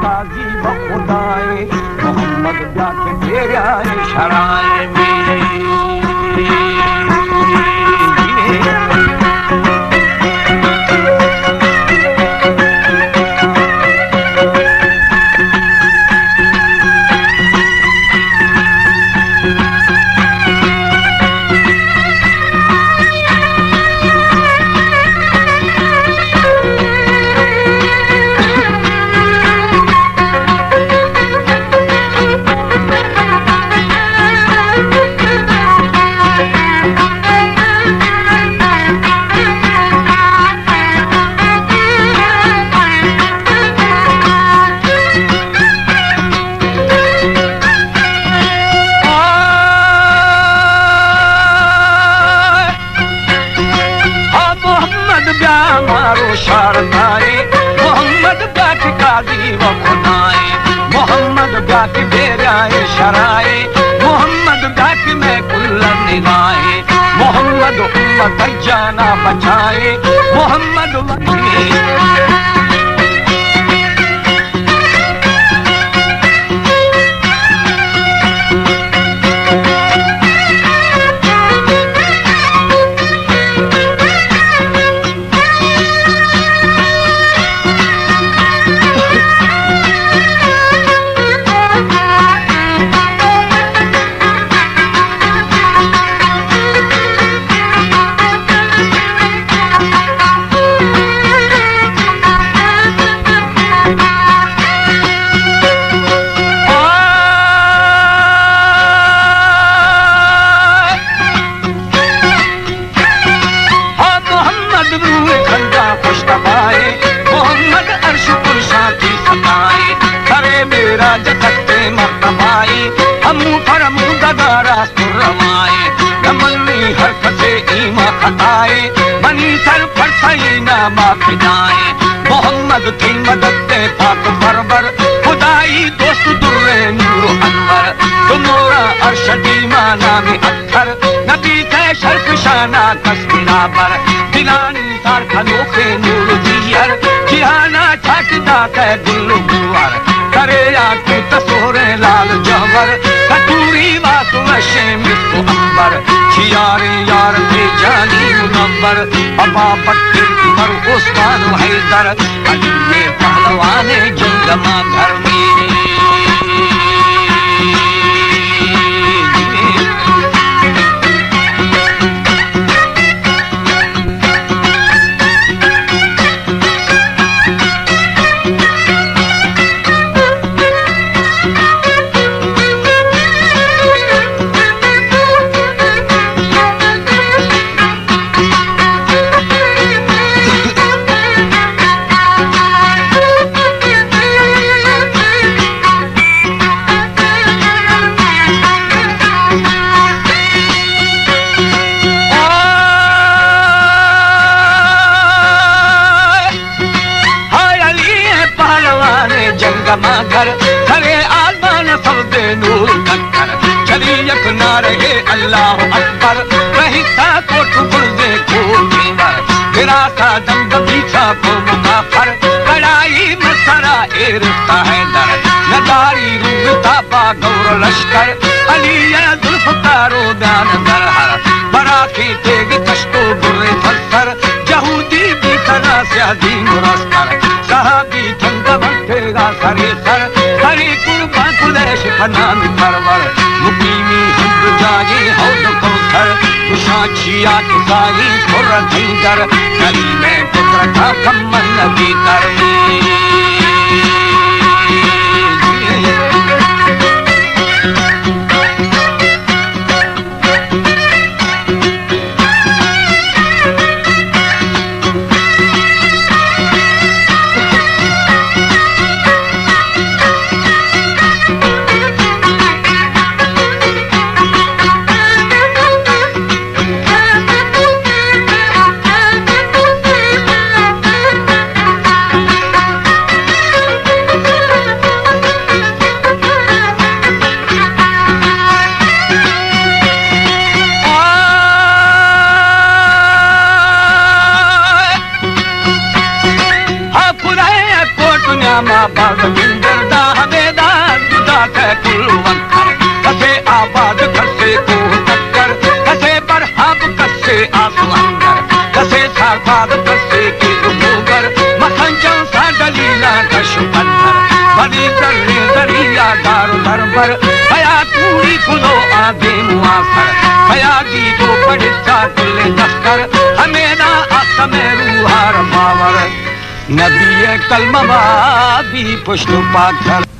काजी व खुदाए मोहम्मद जाके तेरा शराए में शराए मोहम्मद डाक में कुल्ला निगाहे मोहम्मद उम्मत जाना बचाए मोहम्मद मोहम्मद की मदद से पाक परवर खुदाई दोस्त दुर्रे नूर अनवर तुमोरा अरशदी माना में अत्थर नबी थे शर्फ शाना तस्वीरा पर दिलानी सार खनोखे नूर जियर जिहाना छाटदा के गुल्लू गुवर करे या तू तसोरे लाल जहवर कटूरी वासु वशे मिसु अंबर छियारे यार थे जानी मुनव्वर अबा बक्र पर उस्मान हैदर अली ने पहलवाने जंगमा घर में घर खरे आलमान सबदे नूर टक्कर चली यक नारे अल्लाह अकबर रहिता कोट गुर्दे को जीवर गिरा सा दम बीछा को मुकाफर कड़ाई मसरा एरता है दर नदारी रूबता बा गौर लश्कर अली जुल्फकारो दान दरहर बड़ा की तेग कष्टो बुरे फसर यहूदी भी तरह से अधी मुरस्कर सहाबी ठंड बंटेगा सरे सर हरी कुर्बा कुलैश फनान परवर मुकीमी हिंद जागे हौद कौसर कुशाचिया किसाई खुर धींदर गली में पुत्र का कम्मन नबी कर कुल वंकर कसे आबाद कसे को टक्कर कसे बरहाब कसे आंसू अंदर कसे साबाद कसे की उमूगर मखंजन सा दलीला कश बंदर बनी करने दरिया दारो दरबर हया पूरी खुलो आगे मुआसर हया दी तो पड़ता कुल्ले दफ्तर हमें ना आसमे रूहार बावर नबी कलमा भी पुष्ट पाथर